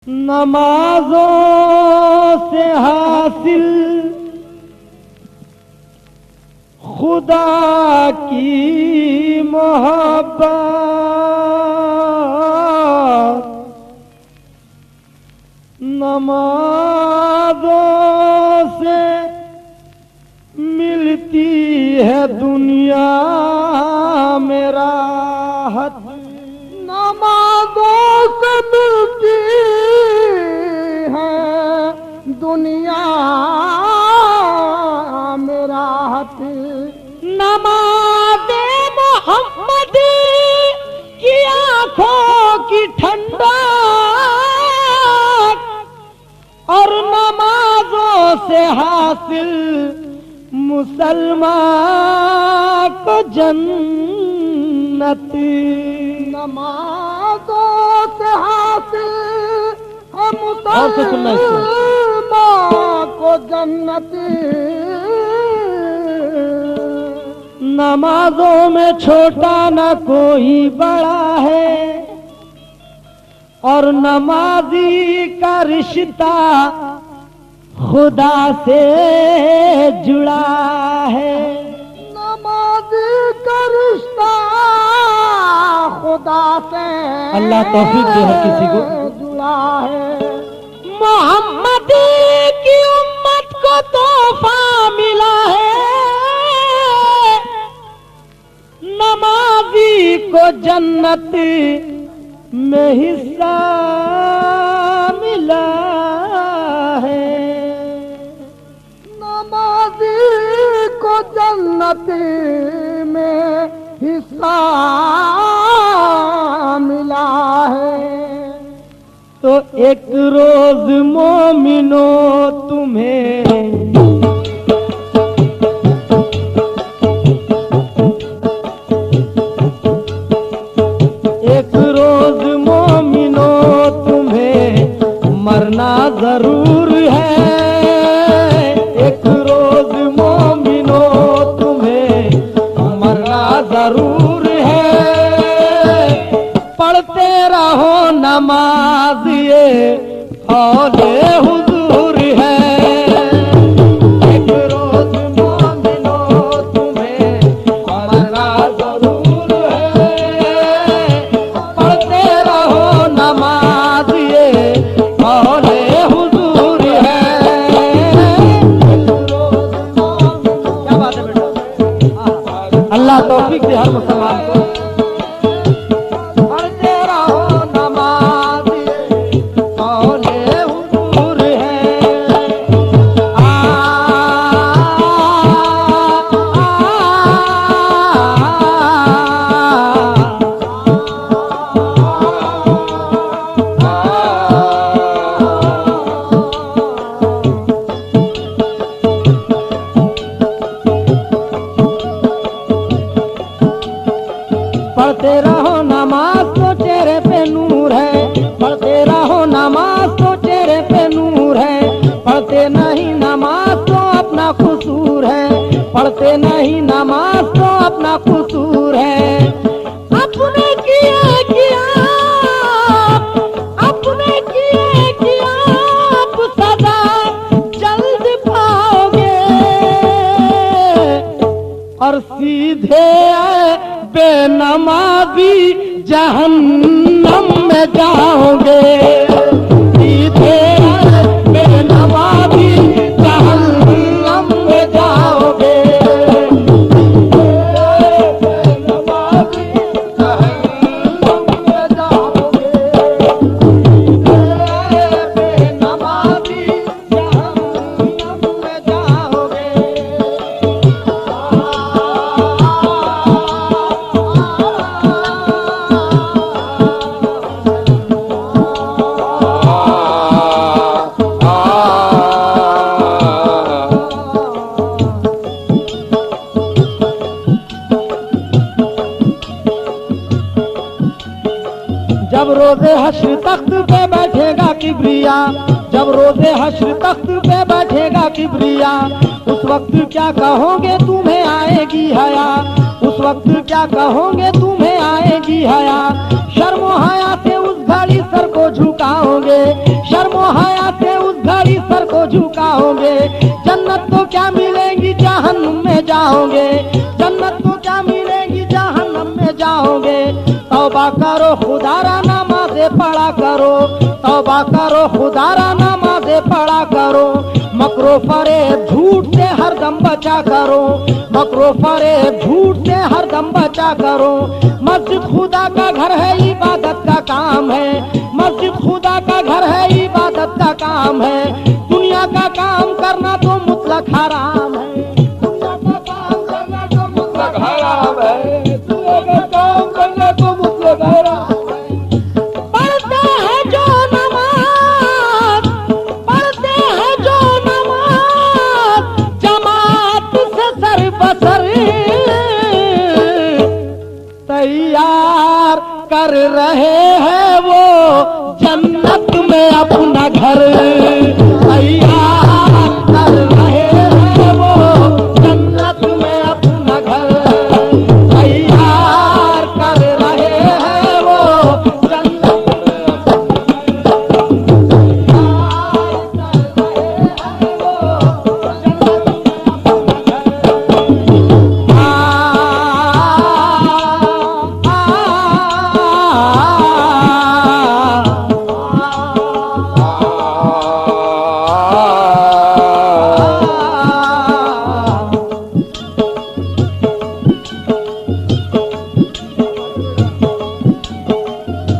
नमाजों से हासिल खुदा की मोहब्बत, नमाजों से मिलती है दुनिया में राहत, नमाज़ों से मिलती है दुनिया में राहत। नमाज़े मोहम्मद की आंखों की ठंडक और नमाजों से हासिल मुसलमान को जन्नत। नमाज़ों से हासिल हम और से सुनना इसको। मुसलमान को जन्नत। नमाजों में छोटा न कोई बड़ा है और नमाजी का रिश्ता खुदा से जुड़ा है। नमाजी का रिश्ता खुदा से अल्लाह तौफीक दे हर किसी को। जुड़ा है। मोहम्मद की उम्मत को तोहफा मिला है, नमाजी को जन्नत में हिस्सा मिला है। नमाजी को जन्नत में हिस्सा मिला है। तो एक रोज मोमिनो तुम्हें एक रोज मोमिनो तुम्हें मरना जरूर है। एक रोज मोमिनो तुम्हें मरना जरूर है। पढ़ते रहो नमाज ये औले हुजूर है। एक रोज मोमिनो तुम्हें मरना जरूर है। पढ़ते रहो नमाज ये औले हुजूर है। क्या बात है बेटा, अल्लाह तौफीक दे हर मुसलमान को। पढ़ते रहो नमाज ये औले हुजूर है। पढ़ते रहो नमाज तो चेहरे पे नूर है। पढ़ते रहो नमाज तो चेहरे पे नूर है। पढ़ते नहीं नमाज तो अपना कसूर है। पढ़ते नहीं नमाज तो अपना कसूर है। अपने किए किया अपने किए किया आप सदा जल्द पाओगे और सीधे बेनमाजी जहन्नम में जाओगे। सीधे बेनमाजी जहन्नम में जाओगे। बेनमाजी जहन्नम में जाओगे। बेनमाजी जहन्नम में जाओगे। जब रोज़े हश्र तख्त पे बैठेगा किबरिया, जब रोज़े हश्र तख्त पे बैठेगा किबरिया, उस वक्त क्या कहोगे तुम्हें आएगी हया। उस वक्त क्या कहोगे तुम्हें आएगी हया। शर्म हया से उस घड़ी सर को झुकाओगे। जाओगे, जन्नत तो क्या मिलेगी जहन्नम में जाओगे। तौबा करो खुदारा नमाज़े पढ़ा करो, तौबा करो खुदारा नमाज़े पढ़ा करो। मकरो फरेब झूठ से हरदम बचा करो, मकरो फरेब झूठ से हरदम बचा करो। मस्जिद खुदा का घर है, इबादत का काम है, मस्जिद खुदा का घर है, इबादत का काम है। दुनिया का काम करना तो मुतलक हराम है, दुनिया का काम करना तो मुतलक हराम है, दुनिया का काम करना तो मुतलक हराम है। पढ़ते हैं जो नमाज, पढ़ते हैं जो नमाज, जमात से सर बसर तैयार कर रहे हैं वो जन्नत में अपना घर, तैयार कर रहे हैं वो जन्नत में अपना घर, तैयार कर रहे हैं वो जन्नत में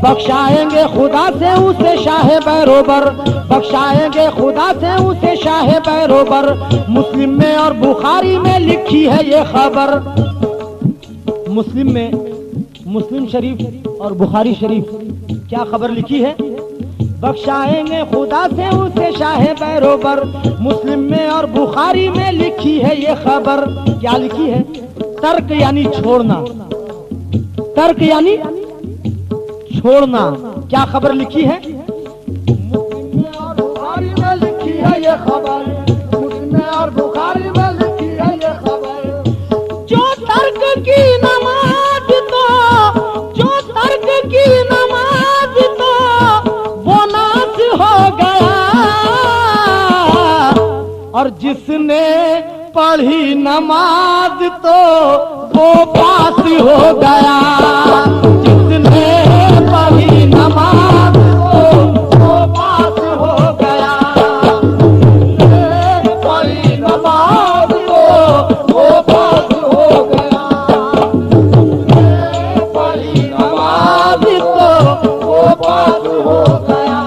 बख्शाएंगे खुदा से उसे शाह बरोबर, बख्शाएंगे खुदा से उसे शाह बरोबर। मुस्लिम में और बुखारी में लिखी है ये खबर, मुस्लिम में, मुस्लिम शरीफ और बुखारी शरीफ क्या खबर लिखी है? बख्शाएंगे खुदा से उसे शाह बरोबर। मुस्लिम में और बुखारी में लिखी है ये खबर। क्या लिखी है? तर्क यानी छोड़ना, तर्क यानी छोड़ना। क्या खबर लिखी है? मुस्लिम में और बुखारी में लिखी है ये खबर, मुस्लिम में और बुखारी में लिखी है ये खबर। जो तर्क की नमाज तो, जो तर्क की नमाज तो वो नाश हो गया, और जिसने पढ़ी नमाज तो वो पास हो गया, जिसने पढ़ी नमाज तो वो पास हो गया, पढ़ी नमाज तो वो पास हो गया, पढ़ी नमाज तो वो पास हो गया।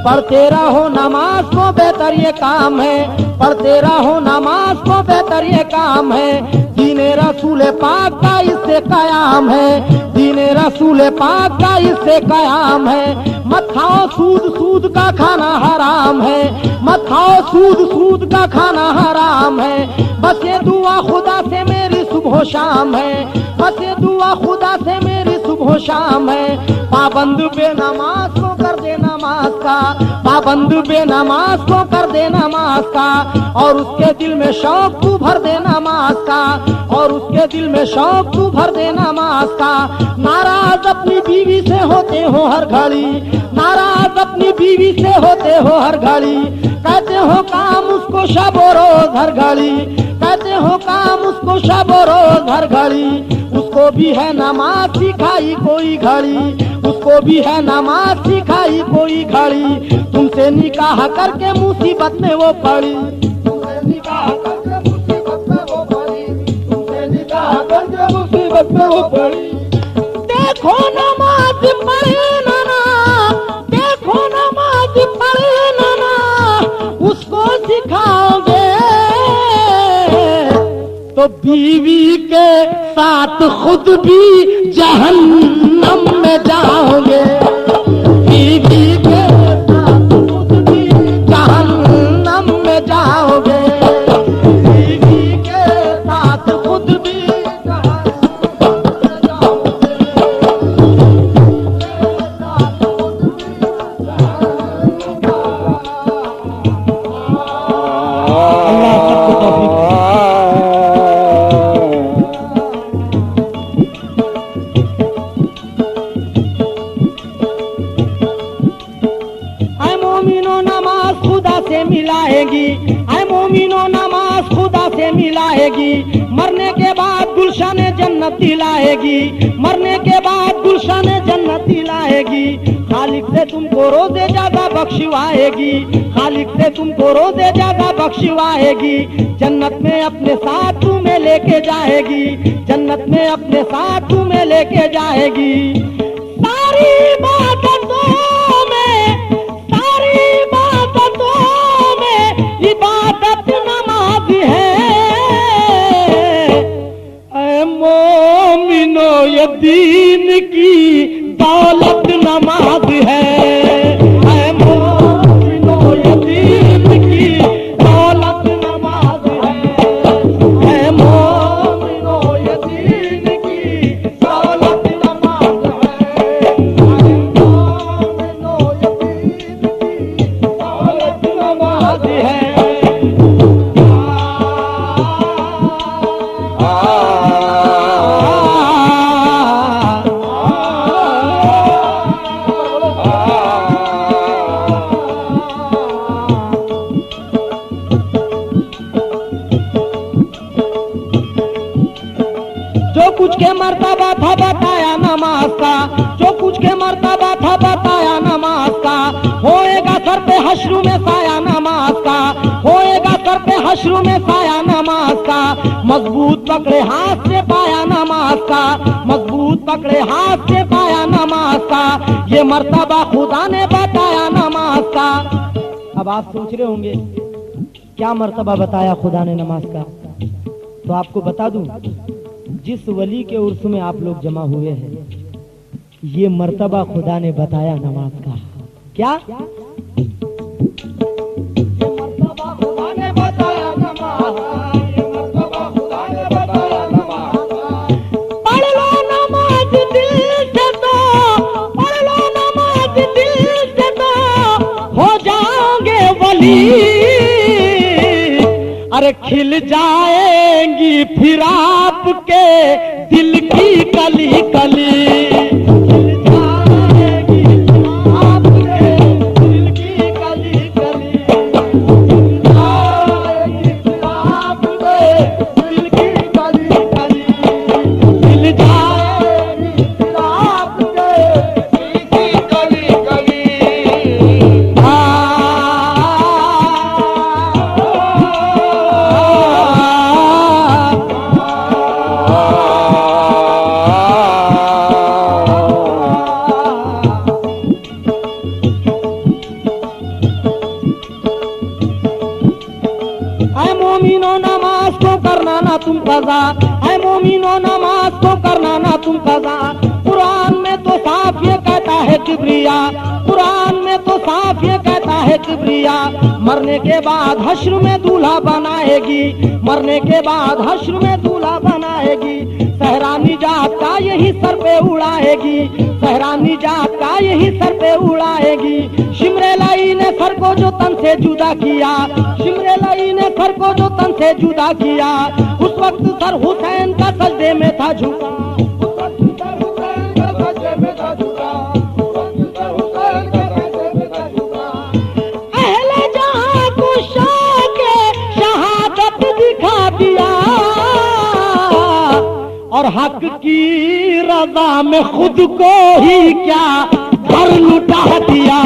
पढ़ते रहो नमाज को बेहतर ये काम है, पढ़ते रहो नमाज को बेहतर ये काम है। दीने रसूल पाक का इससे कयाम है, दीने रसूल पाक का इससे कयाम है। मत खाओ सूद, सूद का खाना हराम है, मत खाओ सूद, सूद का खाना हराम है। बस ये दुआ खुदा से मेरी सुबह शाम है, बस ये दुआ खुदा से मेरी सुबह शाम है। पाबंद बेनमाज को कर दे नमाज का, पाबंद बेनमाज को कर दे नमाज का, और उसके दिल में शौक तू भर दे नमाज का, और उसके दिल में शौक तू भर दे नमाज का। नाराज अपनी बीवी से होते हो हर घड़ी, नाराज अपनी बीवी से होते हो हर घड़ी। कहते हो काम उसको शबो रोज हर घड़ी, कहते हो काम उसको शबो रोज हर घड़ी। उसको भी है नमाज सिखाई कोई घड़ी, उसको भी है नमाज सिखाई कोई घड़ी। तुमसे निकाह करके मुसीबत में वो पड़ी, तुमसे निकाह करके मुसीबत में वो पड़ी, तुमसे निकाह करके मुसीबत में वो पड़ी। देखो नमाज पढ़े नाना, देखो नमाज पढ़े नाना, उसको सिखाओगे तो बीवी के साथ खुद भी जहन्नम में जाओगे, बीवी के साथ खुद भी जहन्नम में जाओगे, बीवी के साथ खुद भी जहन्नम में जाओगे। दिलाएगी, मरने के बाद गुलशन जन्नत दिलाएगी, मरने के बाद गुलशन जन्नत दिलाएगी। खालिक से तुमको रोज़े ज्यादा बख्शवाएगी, खालिक से तुमको रोज़े ज्यादा बख्शवाएगी। जन्नत में अपने साथ तुम्हें लेके जाएगी, जन्नत में अपने साथ तुम्हें लेके जाएगी। सारी इबादतों में, सारी इबादतों में इबादत नमाज है। ऐ मोमिनो ये दीन की दौलत नमाज है। ऐ मोमिनो ये दीन की दौलत नमाज है। ऐ मोमिनो ये दीन की दौलत नमाज है। ऐ मोमिनो ये दीन की दौलत नमाज है। जो कुछ के मर्तबा था बताया नमाज का, जो कुछ के मर्तबा था बताया नमाज का। होएगा सर पे हश्र में साया नमाज का, होएगा सर पे हश्र में साया नमाज का। मजबूत पकड़े हाथ से पाया नमाज का, मजबूत पकड़े हाथ से पाया नमाज का। ये मर्तबा खुदा ने बताया नमाज का। अब आप सोच रहे होंगे क्या मर्तबा बताया खुदा ने नमाज का, तो आपको बता दूं, जिस वली के उर्स में आप लोग जमा हुए हैं, ये मर्तबा खुदा ने बताया नमाज का। क्या ये मर्तबा खुदा ने बताया नमाज का, ये मर्तबा खुदा ने बताया नमाज का। पढ़ लो नमाज दिल से तो, पढ़ लो नमाज दिल से तो हो जाओगे वली। अरे खिल जाएंगी फिर आपके दिल की कली कली। खिल जाएगी आपके दिल की कली कली। खिल जाएगी फिर आपके दिल की कली कली। खिल जाएगी फिर आपके दिल की कली कली। ऐ मोमिनो नमाज को करना ना तुम कज़ा, ऐ मोमिनो नमाज को करना ना तुम कज़ा। कुरान में तो साफ ये कहता है किब्रिया, कुरान में तो साफ ये कहता है किब्रिया। मरने के बाद हश्र में दूल्हा बनाएगी, मरने के बाद हश्र में दूल्हा बनाएगी। सहरानी जात का यही सर पे उड़ाएगी, सहरानी जात का यही सर पे उड़ाएगी। शिमरेलाई ने सर को जो तन से जुदा किया, शिमरेलाई ने सर को जो तन से जुदा किया। उस वक्त सर हुसैन का सजदे में था झुका, उस वक्त सर हुसैन का सजदे में था झुका, उस वक्त सर हुसैन का सजदे में था झुका। अहले जहां को शाके शहादत दिखा दिया और हक की रज़ा में खुद को ही क्या घर लुटा दिया।